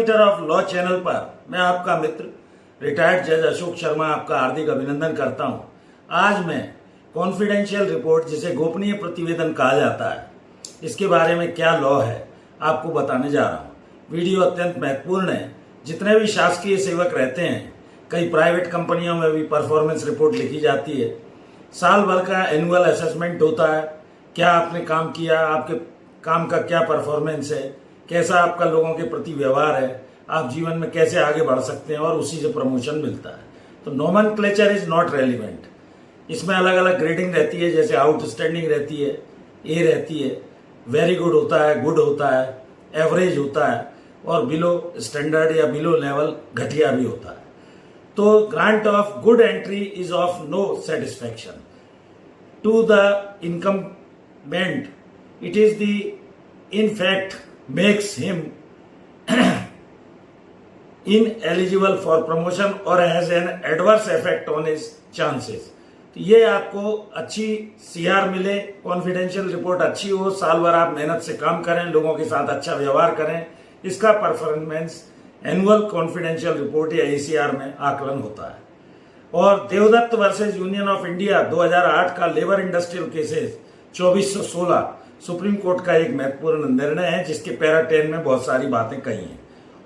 Kilometre of law channel पर मैं आपका मित्र रिटायर्ड जज अशोक शर्मा आपका हार्दिक अभिनंदन करता हूं। आज मैं कॉन्फिडेंशियल रिपोर्ट जिसे गोपनीय प्रतिवेदन कहा जाता है, इसके बारे में क्या लॉ है आपको बताने जा रहा हूं। वीडियो अत्यंत महत्वपूर्ण है। जितने भी शासकीय सेवक रहते हैं, कई प्राइवेट कंपनियों में भी परफॉर्मेंस रिपोर्ट लिखी जाती है। साल भर का एनुअल असेसमेंट होता है, क्या आपने काम किया, आपके काम का क्या परफॉर्मेंस है, कैसा आपका लोगों के प्रति व्यवहार है, आप जीवन में कैसे आगे बढ़ सकते हैं, और उसी से प्रमोशन मिलता है। तो नोमेनक्लेचर इज नॉट रेलिवेंट। इसमें अलग अलग ग्रेडिंग रहती है, जैसे आउटस्टैंडिंग रहती है, ए रहती है, वेरी गुड होता है, गुड होता है, एवरेज होता है, और बिलो स्टैंडर्ड या बिलो लेवल घटिया भी होता है। तो grant of good entry is of no satisfaction to the incumbent. It is the in fact makes him ineligible for promotion or has an adverse effect on his chances। तो ये आपको अच्छी CR मिले, कॉन्फिडेंशियल रिपोर्ट अच्छी हो, साल भर आप मेहनत से काम करें, लोगों के साथ अच्छा व्यवहार करें, इसका परफॉर्मेंस एनुअल कॉन्फिडेंशियल रिपोर्ट या एसीआर में आकलन होता है। और Devdatt versus Union of India 2008 का labour industrial cases 2416 Supreme Court का एक महत्वपूर्ण निर्णय है, जिसके पैरा 10 में बहुत सारी बातें कही हैं।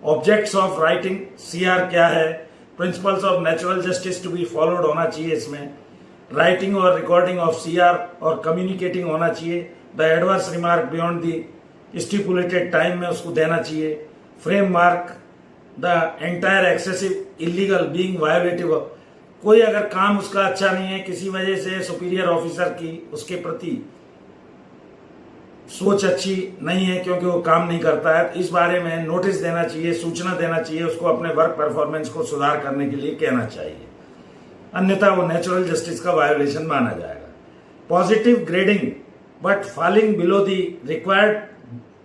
ऑब्जेक्ट्स ऑफ राइटिंग सीआर क्या है, principles of natural justice to be followed होना चाहिए इसमें, राइटिंग और रिकॉर्डिंग ऑफ सीआर और कम्युनिकेटिंग होना चाहिए, the adverse remark beyond the stipulated time में उसको देना चाहिए, frame mark the entire excessive illegal being violative. कोई अगर काम उसका अच्छा नहीं है, किसी वजह से सुपीरियर ऑफिसर की उसके प्रति सोच अच्छी नहीं है क्योंकि वो काम नहीं करता है, तो इस बारे में नोटिस देना चाहिए, सूचना देना चाहिए, उसको अपने वर्क परफॉर्मेंस को सुधार करने के लिए कहना चाहिए, अन्यथा वो नेचुरल जस्टिस का वायोलेशन माना जाएगा। Positive grading but falling below the required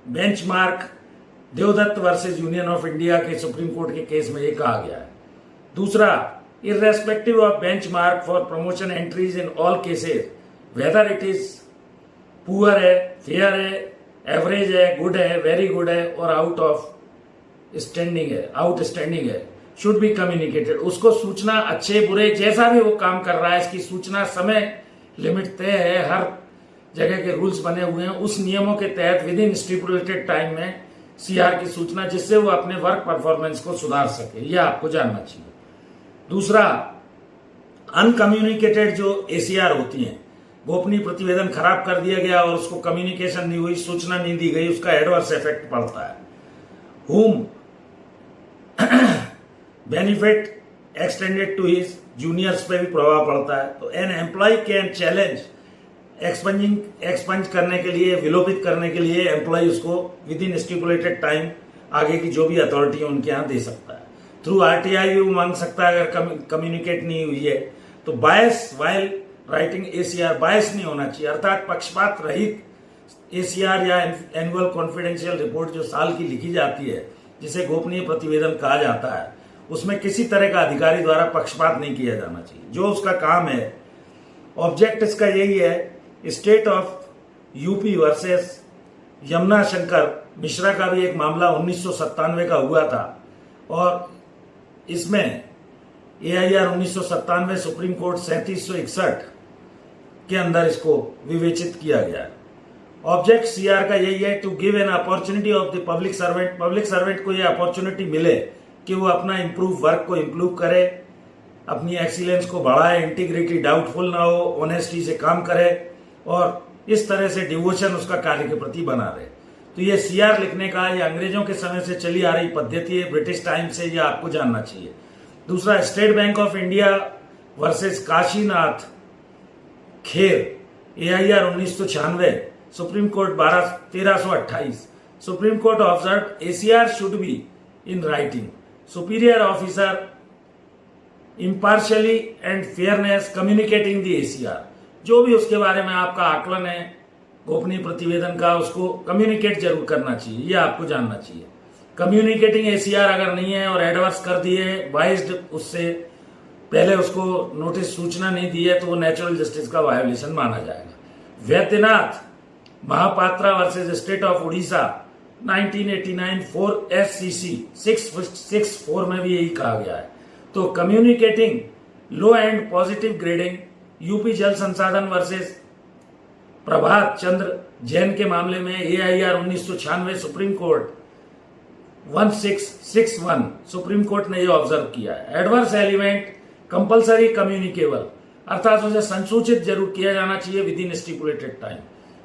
benchmark, Devdatt versus Union of India के सुप्रीम कोर्ट के केस में ये कहा गया है। दूसरा, irrespective of benchmark for promotion entries in all cases, whether it is poor है, फेयर है, एवरेज है, गुड है, वेरी गुड है, और आउट ऑफ स्टैंडिंग है, आउटस्टैंडिंग है, शुड बी कम्युनिकेटेड। उसको सूचना, अच्छे बुरे जैसा भी वो काम कर रहा है, इसकी सूचना समय लिमिट तय है, हर जगह के रूल्स बने हुए हैं, उस नियमों के तहत विद इन स्टिपुलेटेड टाइम में सीआर की सूचना, जिससे वो अपने वर्क परफॉर्मेंस को सुधार सके, यह आपको जानना चाहिए। दूसरा, अनकम्युनिकेटेड जो एसीआर होती हैं, गोपनीय प्रतिवेदन खराब कर दिया गया और उसको कम्युनिकेशन नहीं हुई, सूचना नहीं दी गई, उसका एडवर्स इफेक्ट पड़ता है। whom benefit extended to his juniors पे भी प्रभाव पड़ता है। तो an employee can challenge expunge करने के लिए, विलोपित करने के लिए एम्प्लॉय उसको विद इन स्टिपुलेटेड टाइम आगे की जो भी अथॉरिटी है उनके यहाँ दे सकता है। थ्रू आरटीआई भी वो मांग सकता है अगर कम्युनिकेट नहीं हुई है। तो बायस वाइल राइटिंग एसीआर, बायस नहीं होना चाहिए, अर्थात पक्षपात रहित एसीआर या एनुअल कॉन्फिडेंशियल रिपोर्ट जो साल की लिखी जाती है, जिसे गोपनीय प्रतिवेदन कहा जाता है, उसमें किसी तरह का अधिकारी द्वारा पक्षपात नहीं किया जाना चाहिए, जो उसका काम है। ऑब्जेक्ट इसका यही है। State of UP versus Yamuna Shankar Mishra का भी एक मामला 1997 का हुआ था, और इसमें AIR 1997 सुप्रीम कोर्ट 3761 के अंदर इसको विवेचित किया गया है। ऑब्जेक्ट सीआर का यही है, to give an opportunity of the public servant. Public servant को यह अपॉर्चुनिटी मिले कि वो अपना इंप्रूव वर्क को इंप्रूव करे, अपनी एक्सीलेंस को बढ़ाए, इंटीग्रिटी डाउटफुल ना हो, ऑनेस्टी से काम करे, और इस तरह से डिवोशन उसका कार्य के प्रति बना रहे। तो ये सीआर लिखने का ये अंग्रेजों के समय से चली आ रही पद्धति है, ब्रिटिश टाइम से, ये आपको जानना चाहिए। दूसरा, state Bank of India versus Kashinath Kher AIR 1996 supreme court 1328। Supreme court observe ACR should be in writing, superior officer impartially and fairness communicating the ACR। जो भी उसके बारे में आपका आकलन है गोपनीय प्रतिवेदन का, उसको कम्युनिकेट जरूर करना चाहिए, यह आपको जानना चाहिए। कम्युनिकेटिंग एसीआर अगर नहीं है और एडवर्स कर दिए, बाइस्ड, उससे पहले उसको नोटिस सूचना नहीं दी है, तो वो नेचुरल जस्टिस का वायोलेशन माना जाएगा। Vaidyanath Mahapatra versus State of Orissa 1989 4 SCC 664 में भी यही कहा गया है। तो communicating low and positive grading, UP जल संसाधन वर्सेस प्रभात चंद्र जैन के मामले में AIR 1996 supreme court 1661 supreme court ने यह ऑब्जर्व किया है। एडवर्स एलिमेंट कंपलसरी कम्युनिकेबल, अर्थात उसे संसूचित जरूर किया जाना चाहिए within stipulated time.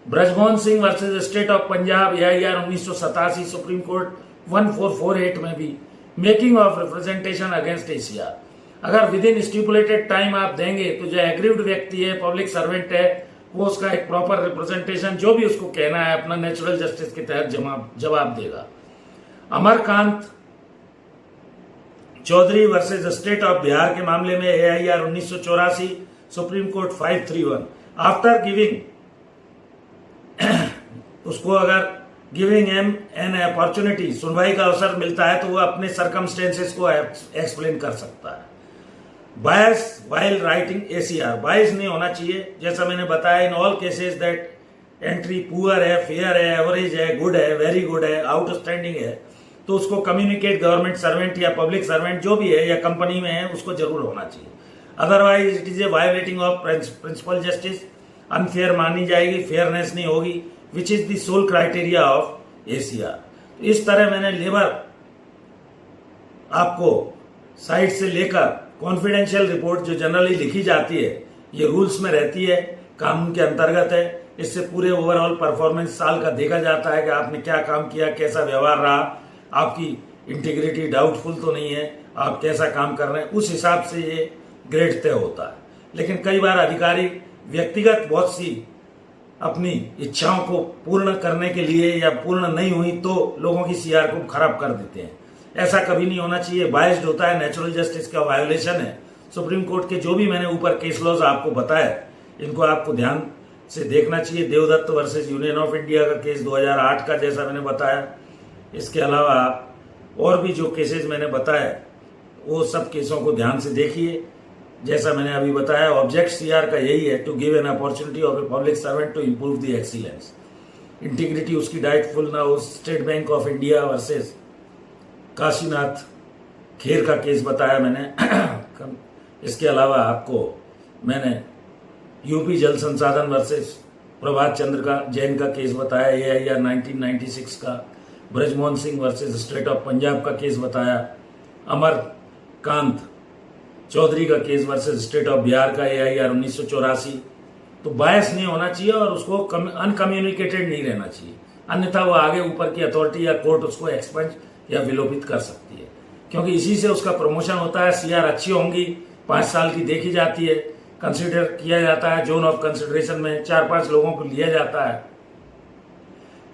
Brajmohan Singh versus State of Punjab AIR 1987 Supreme Court 1448 में भी making of representation against ACR, अगर विद इन स्टिपुलेटेड टाइम आप देंगे तो जो एग्रीव्ड व्यक्ति है, पब्लिक सर्वेंट है, वो उसका एक प्रॉपर रिप्रेजेंटेशन जो भी उसको कहना है अपना नेचुरल जस्टिस के तहत जवाब देगा। Amarkant Chaudhary versus State of Bihar के मामले में AIR 1984 Supreme Court 531, after giving उसको अगर गिविंग एम एन अपॉर्चुनिटी, सुनवाई का अवसर मिलता है तो वो अपने सर्कमस्टेंसेस को एक्सप्लेन कर सकता है। बायस वाइल राइटिंग ACR, बायस नहीं होना चाहिए। जैसा मैंने बताया, इन all cases that entry poor है, फेयर है, एवरेज है, गुड है, वेरी गुड है, आउटस्टैंडिंग है, तो उसको कम्युनिकेट गवर्नमेंट सर्वेंट या पब्लिक सर्वेंट जो भी है या कंपनी में है उसको जरूर होना चाहिए। Otherwise it is a violating of principle justice, unfair मानी जाएगी, फेयरनेस नहीं होगी, which is the sole criteria of ACR। इस तरह मैंने लेबर आपको साइड से लेकर कॉन्फिडेंशियल रिपोर्ट जो जनरली लिखी जाती है, ये रूल्स में रहती है, कानून के अंतर्गत है। इससे पूरे ओवरऑल परफॉर्मेंस साल का देखा जाता है कि आपने क्या काम किया, कैसा व्यवहार रहा, आपकी इंटीग्रिटी डाउटफुल तो नहीं है, आप कैसा काम कर रहे हैं, उस हिसाब से ये ग्रेड तय होता है। लेकिन कई बार अधिकारी व्यक्तिगत बहुत सी अपनी इच्छाओं को पूर्ण करने के लिए या पूर्ण नहीं हुई तो लोगों की CR को खराब कर देते हैं। ऐसा कभी नहीं होना चाहिए, बायस्ड होता है, नेचुरल जस्टिस का वायोलेशन है। सुप्रीम कोर्ट के जो भी मैंने ऊपर केस लॉज आपको बताया, इनको आपको ध्यान से देखना चाहिए। Devdatt versus Union of India का केस 2008 का, जैसा मैंने बताया। इसके अलावा और भी जो केसेस मैंने बताया वो सब केसों को ध्यान से देखिए। जैसा मैंने अभी बताया, ऑब्जेक्ट CR का यही है, to give an opportunity of a public servant to improve the excellence, integrity उसकी डाइटफुल ना हो। State Bank of India versus Kashinath Kher का केस बताया मैंने। इसके अलावा आपको मैंने यूपी जल संसाधन वर्सेस प्रभात चंद्र का जैन का केस बताया, AIR 1996 का। Brajmohan Singh versus State of Punjab का केस बताया। अमरकांत चौधरी का case versus State of Bihar का AIR 1984। तो बायस नहीं होना चाहिए और उसको अनकम्युनिकेटेड नहीं रहना चाहिए, अन्यथा वो आगे ऊपर की अथॉरिटी या कोर्ट उसको एक्सपंज या विलोपित कर सकती है, क्योंकि इसी से उसका प्रमोशन होता है। CR अच्छी होंगी, 5 साल की देखी जाती है, कंसिडर किया जाता है, जोन ऑफ कंसिडरेशन में 4-5 लोगों को लिया जाता है।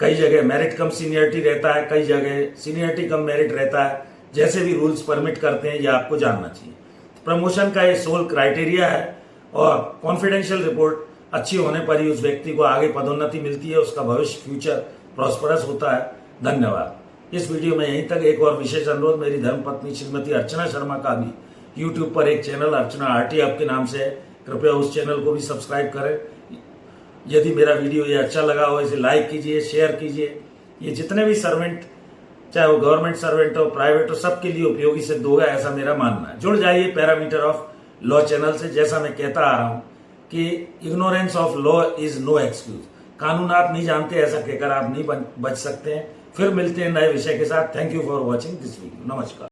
कई जगह मेरिट कम सीनियरिटी रहता है, कई जगह सीनियरिटी कम मेरिट रहता है। जैसे भी रूल्स परमिट करते हैं ये आपको जानना चाहिए। प्रमोशन का ये सोल क्राइटेरिया है और कॉन्फिडेंशियल रिपोर्ट अच्छी होने पर ही उस व्यक्ति को आगे पदोन्नति मिलती है, उसका भविष्य फ्यूचर प्रॉस्परस होता है। धन्यवाद। इस वीडियो में यहीं तक। एक और विशेष अनुरोध, मेरी धर्मपत्नी श्रीमती अर्चना शर्मा का भी यूट्यूब पर एक चैनल अर्चना RT आपके नाम से है, कृपया उस चैनल को भी सब्सक्राइब करें। यदि मेरा वीडियो ये अच्छा लगा हो, इसे लाइक कीजिए, शेयर कीजिए। ये जितने भी सर्वेंट, चाहे वो गवर्नमेंट सर्वेंट हो, प्राइवेट हो, सबके लिए उपयोगी सिद्ध होगा, ऐसा मेरा मानना है। जुड़ जाइए पैरामीटर ऑफ लॉ चैनल से। जैसा मैं कहता आ रहा हूं कि ignorance of law is no excuse, कानून आप नहीं जानते ऐसा कहकर आप नहीं बच सकते हैं। फिर मिलते हैं नए विषय के साथ। Thank you for watching this video. नमस्कार।